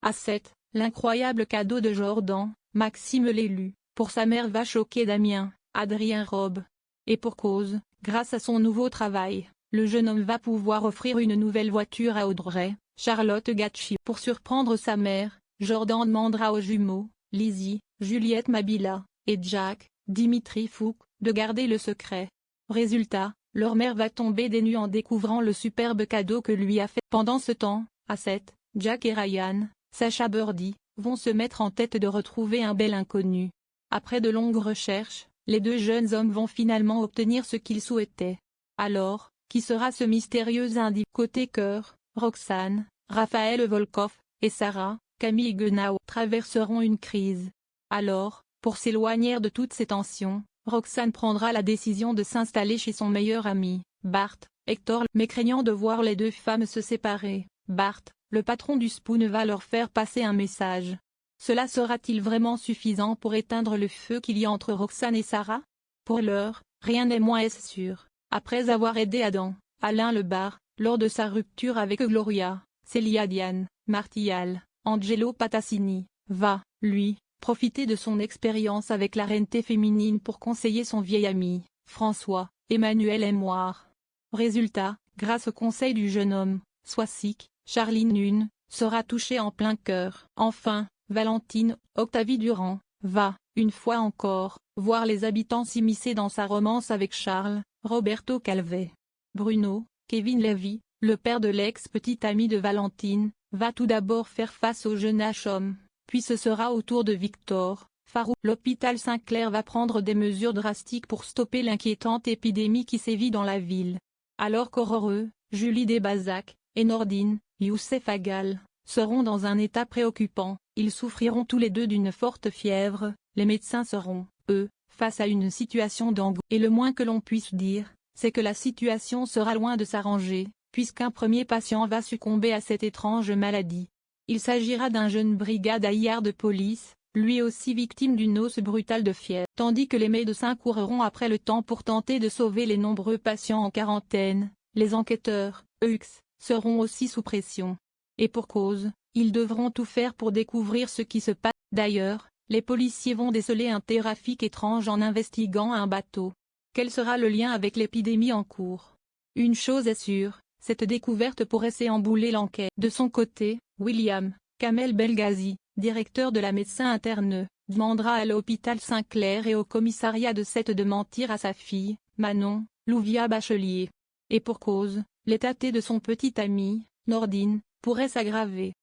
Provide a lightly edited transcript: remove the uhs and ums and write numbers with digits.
À 7, l'incroyable cadeau de Jordan, Maxime l'élu, pour sa mère va choquer Damien, Adrien Robe. Et pour cause, grâce à son nouveau travail, le jeune homme va pouvoir offrir une nouvelle voiture à Audrey, Charlotte Gacci. Pour surprendre sa mère, Jordan demandera aux jumeaux, Lizzie, Juliette Mabila, et Jack, Dimitri Fouk, de garder le secret. Résultat, leur mère va tomber des nues en découvrant le superbe cadeau que lui a fait. Pendant ce temps, à 7, Jack et Ryan, Sacha Birdie, vont se mettre en tête de retrouver un bel inconnu. Après de longues recherches, les deux jeunes hommes vont finalement obtenir ce qu'ils souhaitaient. Alors, qui sera ce mystérieux individu? Côté cœur, Roxane, Raphaël Volkov, et Sarah, Camille Guenao traverseront une crise. Alors, pour s'éloigner de toutes ces tensions, Roxane prendra la décision de s'installer chez son meilleur ami, Bart, Hector. Mais craignant de voir les deux femmes se séparer, Bart, le patron du Spoon, va leur faire passer un message. Cela sera-t-il vraiment suffisant pour éteindre le feu qu'il y a entre Roxane et Sarah? Pour l'heure, rien n'est moins sûr. Après avoir aidé Adam, Alain Lebar, lors de sa rupture avec Gloria, Célia Diane, Martial, Angelo Patassini, va, lui, profiter de son expérience avec la reine-té féminine pour conseiller son vieil ami, François, Emmanuel Aimoir. Résultat, grâce au conseil du jeune homme, Soisic, Charline Nune, sera touchée en plein cœur. Enfin, Valentine, Octavie Durand, va, une fois encore, voir les habitants s'immiscer dans sa romance avec Charles, Roberto Calvet. Bruno, Kevin Levy, le père de l'ex-petite amie de Valentine, va tout d'abord faire face au jeune homme, puis ce sera au tour de Victor, Farouk. L'hôpital Saint-Clair va prendre des mesures drastiques pour stopper l'inquiétante épidémie qui sévit dans la ville. Alors qu'Aurore, Julie Desbazac, et Nordine, Youssef Agal, seront dans un état préoccupant, ils souffriront tous les deux d'une forte fièvre, les médecins seront, eux, face à une situation d'angoisse. Et le moins que l'on puisse dire, c'est que la situation sera loin de s'arranger, puisqu'un premier patient va succomber à cette étrange maladie. Il s'agira d'un jeune brigadier de police, lui aussi victime d'une hausse brutale de fièvre. Tandis que les médecins courront après le temps pour tenter de sauver les nombreux patients en quarantaine, les enquêteurs, eux, seront aussi sous pression. Et pour cause, ils devront tout faire pour découvrir ce qui se passe. D'ailleurs, les policiers vont déceler un trafic étrange en investiguant un bateau. Quel sera le lien avec l'épidémie en cours? Une chose est sûre, cette découverte pourrait s'embouler l'enquête. De son côté, William, Kamel Belghazi, directeur de la médecin interne, demandera à l'hôpital Saint-Clair et au commissariat de 7 de mentir à sa fille, Manon, Louvia Bachelier. Et pour cause, l'état de son petit ami, Nordine, pourrait s'aggraver.